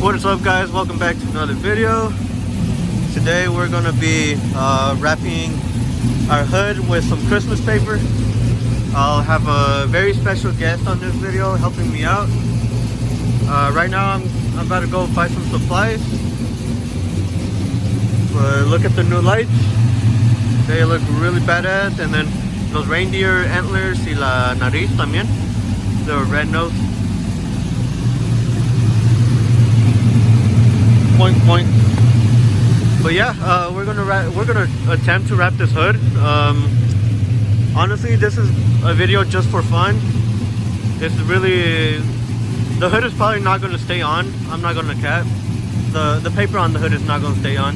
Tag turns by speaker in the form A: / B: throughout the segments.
A: What is up, guys? Welcome back to another video. Today we're gonna be wrapping our hood with some Christmas paper. I'll have a very special guest on this video helping me out. Right now I'm about to go buy some supplies. But look at the new lights. They look really badass. And then those reindeer antlers y la nariz también. The red nose. Point. But yeah, we're gonna attempt to wrap this hood. Honestly, this is a video just for fun. This is really, the hood is probably not gonna stay on. I'm not gonna cap. The paper on the hood is not gonna stay on.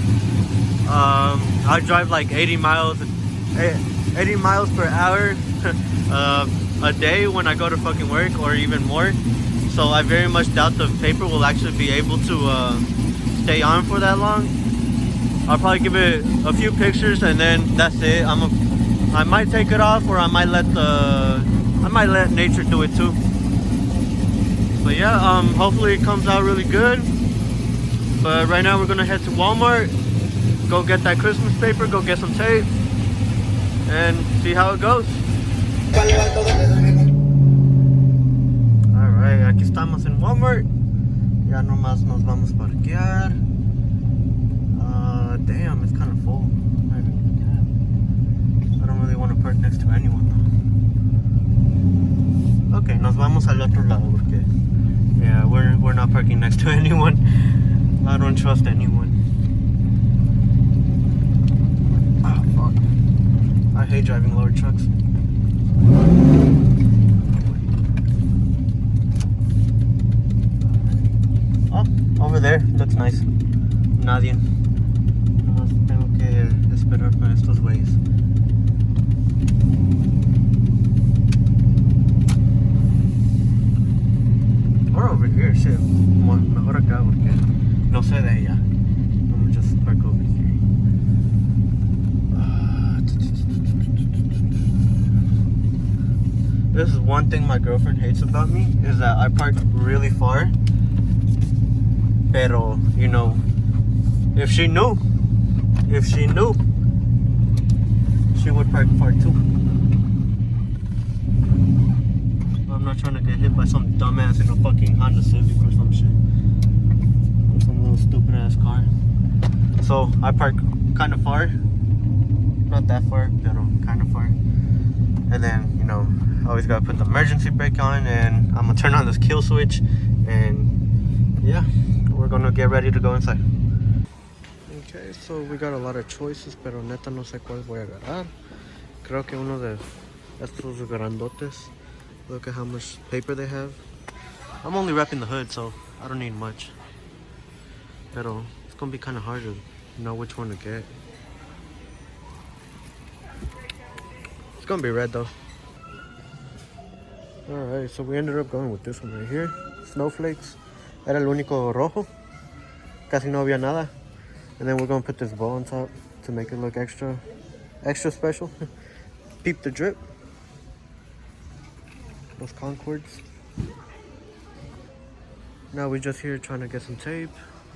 A: I drive like 80 miles per hour a day when I go to fucking work, or even more. So I very much doubt the paper will actually be able to stay on for that long. I'll probably give it a few pictures and then that's it. I might take it off, or I might let nature do it too. But yeah, hopefully it comes out really good. But right now we're gonna head to Walmart, go get that Christmas paper, go get some tape, and see how it goes. Alright, aquí estamos en Walmart. Ya nomás nos vamos a parquear. Damn, it's kind of full. I don't really want to park next to anyone though. Okay, nos vamos al otro lado porque yeah, we're not parking next to anyone. I don't trust anyone. Ah, fuck. I hate driving lower trucks. Oh, over there, looks nice. Nadie. Nomás tengo que esperar para estos güeyes. Or over here, shit. Mejor acá porque no sé de ella. I'm gonna just park over here. This is one thing my girlfriend hates about me, is that I park really far. Pero, you know, if she knew, she would park far too. I'm not trying to get hit by some dumbass in a fucking Honda Civic or some shit. Or some little stupid ass car. So I park kind of far. Not that far, pero kind of far. And then, you know, I always gotta put the emergency brake on, and I'm gonna turn on this kill switch, and yeah, we're gonna get ready to go inside. Okay, so we got a lot of choices, pero neta no sé cuál voy a agarrar. Creo que uno de estos grandotes. Look at how much paper they have. I'm only wrapping the hood, so I don't need much. Pero it's gonna be kind of hard to know which one to get. It's gonna be red though. Alright, so we ended up going with this one right here. Snowflakes. Era el único rojo. Casi no había nada. And then we're gonna put this bow on top to make it look extra special. Peep the drip. Those Concords. Now we're just here trying to get some tape.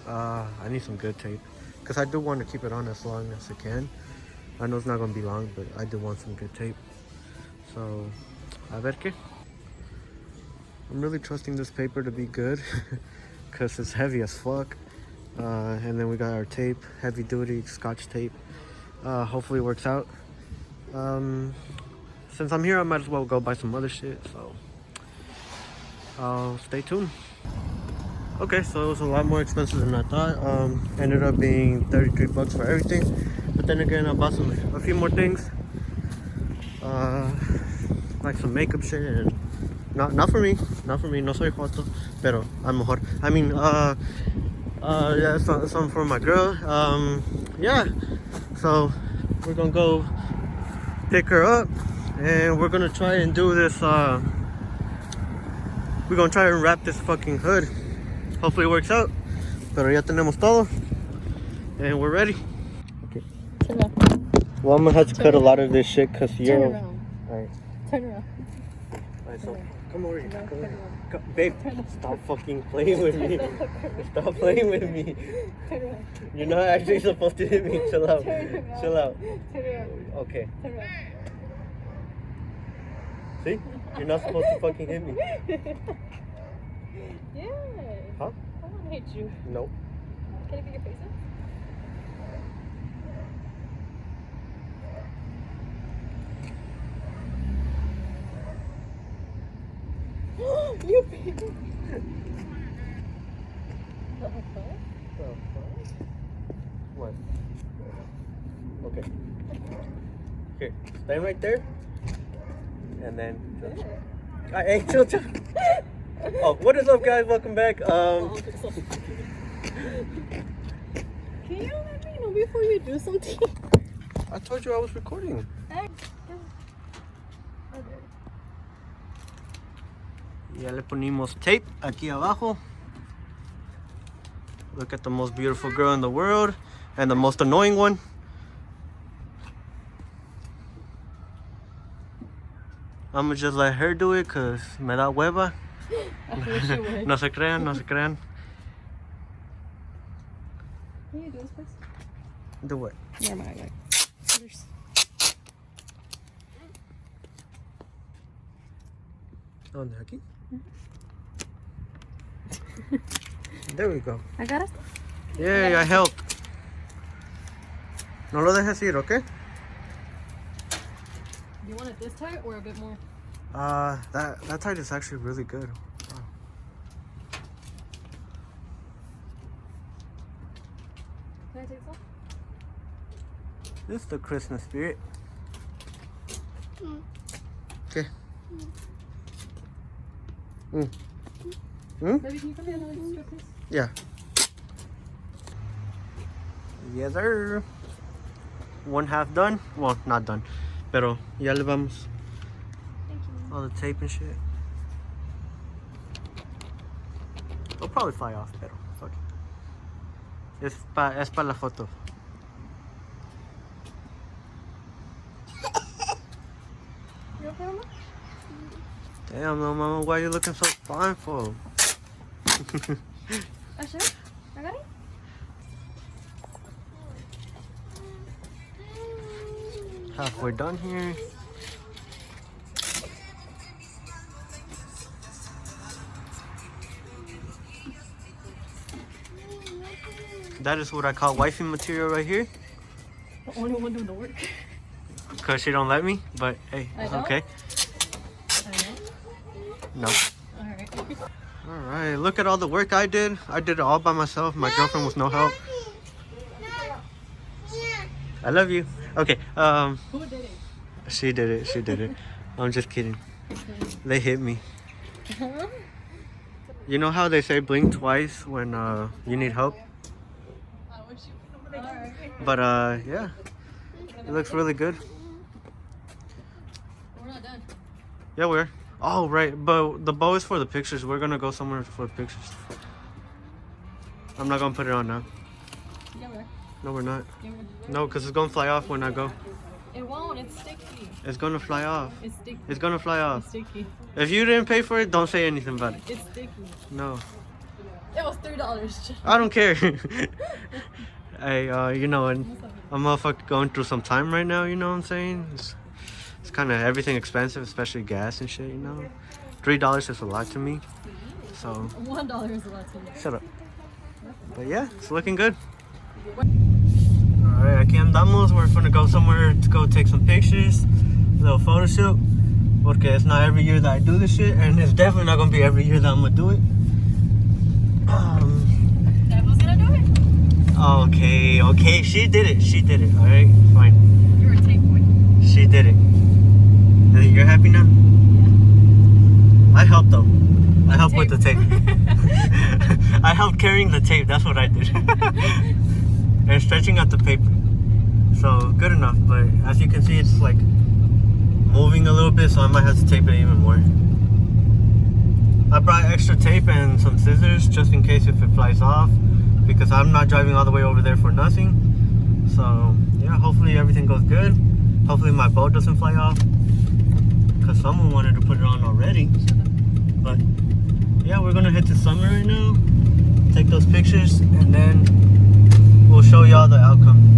A: I need some good tape, because I do want to keep it on as long as I can. I know it's not gonna be long, but I do want some good tape. So, a ver qué. I'm really trusting this paper to be good, because it's heavy as fuck. And then we got our tape, heavy duty Scotch tape. Hopefully it works out. Since I'm here, I might as well go buy some other shit, so stay tuned. Okay, so it was a lot more expensive than I thought. Ended up being 33 bucks for everything. But then again, I bought a few more things. Like some makeup shit, and not for me, no soy joto, pero a lo mejor. I mean, yeah, some for my girl. Yeah, so we're gonna go pick her up, and we're gonna try and do this. We're gonna try and wrap this fucking hood. Hopefully it works out. Pero ya tenemos todo, and we're ready. Okay. Well, I'm gonna have to cut a lot of this shit because you're.
B: Turn around.
A: Alright.
B: Turn around.
A: Alright, so Come over here. Come over here. Babe, stop fucking playing with me. Stop playing with me. You're not actually supposed to hit me. Chill out. Chill out. Okay. See? You're not supposed to fucking hit me.
B: Yeah.
A: Huh?
B: I don't hate you.
A: Nope.
B: Can I get your face up? You baby.
A: What? Okay. Here, stand right there. And then hey, chill. Oh, what is up, guys? Welcome back.
B: Can you let me know before you do something?
A: I told you I was recording. Ya le ponimos tape aquí abajo. Look at the most beautiful girl in the world and the most annoying one. I'm gonna just let her do it because me da hueva.
B: I wish you would.
A: No se crean, no se crean.
B: Can you do this first?
A: Do what?
B: Never mind. Like,
A: ¿Dónde? ¿Aquí? There we go.
B: I got it.
A: Yay, I helped. No lo dejes ir, okay?
B: Do you want it this tight or a bit more?
A: That tight is actually really good. Wow.
B: Can I take some?
A: This is the Christmas spirit. Okay.
B: Baby, can you come here another strip, please?
A: Yeah. Yes, sir. One half done. Well, not done. Pero ya le vamos.
B: Thank you.
A: All the tape and shit. They'll probably fly off, pero fuck it. Es pa la foto.
B: You okay, Mama?
A: Damn, no, mama, why are you looking so fine for?
B: Sure? I got it?
A: Halfway done here. That is what I call wifey material right here.
B: The only one doing the work.
A: Cause she don't let me, but hey, it's okay. No.
B: Alright.
A: Alright, look at all the work I did. I did it all by myself. My girlfriend was no help. I love you. Okay,
B: Who did it?
A: she did it. She did it. I'm just kidding. They hit me. You know how they say blink twice when you need help?
B: I wish you would. Alright.
A: But yeah, it looks really good.
B: We're not done.
A: Yeah, we're. Oh, right, but the bow is for the pictures. We're gonna go somewhere for the pictures. I'm not gonna put it on now.
B: Yeah, we are.
A: No, we're not.
B: Yeah, we are.
A: No, because it's gonna fly off when I go.
B: It won't. It's sticky.
A: It's gonna fly off.
B: It's sticky.
A: It's gonna fly
B: It's
A: off.
B: sticky.
A: If you didn't pay for it, don't say anything about it.
B: It's sticky.
A: No.
B: It was $3.
A: I don't care. Hey, you know, and I'm motherfucking going through some time right now, you know what I'm saying? It's kind of everything expensive, especially gas and shit, you know? $3 is a lot to me. So,
B: $1 is a lot to me.
A: shut up. But yeah, it's looking good. Alright, aquí andamos. We're gonna go somewhere to go take some pictures. A little photo shoot. Porque it's not every year that I do this shit, and it's definitely not gonna be every year that I'm gonna do it.
B: Who's gonna do it?
A: Okay, she did it, alright? Fine.
B: You're a tape boy.
A: She did it. And you're happy now? Yeah. I helped though. I helped with the tape. I helped carrying the tape, that's what I did. And stretching out the paper. So good enough, but as you can see it's like moving a little bit, so I might have to tape it even more. I brought extra tape and some scissors just in case if it flies off, because I'm not driving all the way over there for nothing. So yeah, hopefully everything goes good. Hopefully my boat doesn't fly off, because someone wanted to put it on already. But yeah, we're gonna head to Summit right now, take those pictures, and then we'll show y'all the outcome.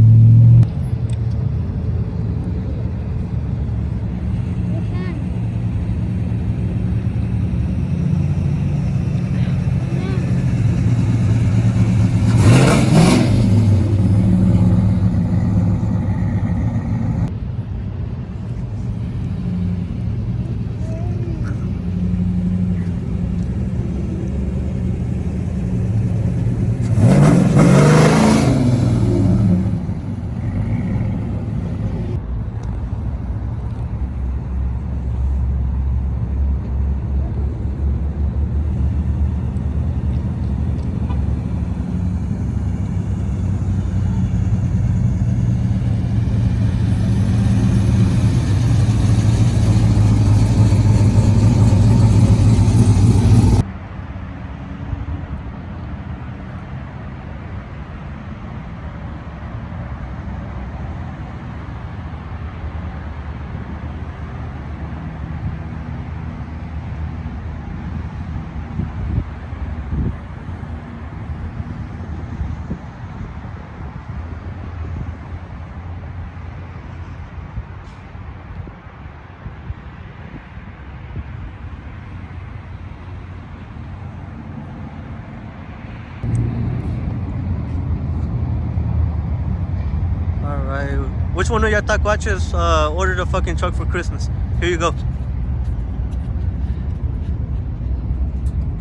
A: Alright, which one of your tacuaches ordered a fucking truck for Christmas? Here you go.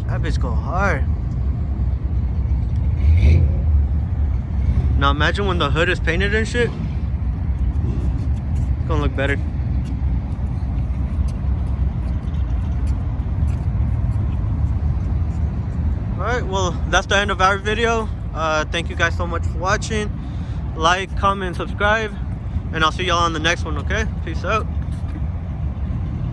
A: That bitch go hard. Now imagine when the hood is painted and shit. It's gonna look better. Alright, well, that's the end of our video. Thank you guys so much for watching. Like, comment, subscribe, and I'll see y'all on the next one, okay? Peace out.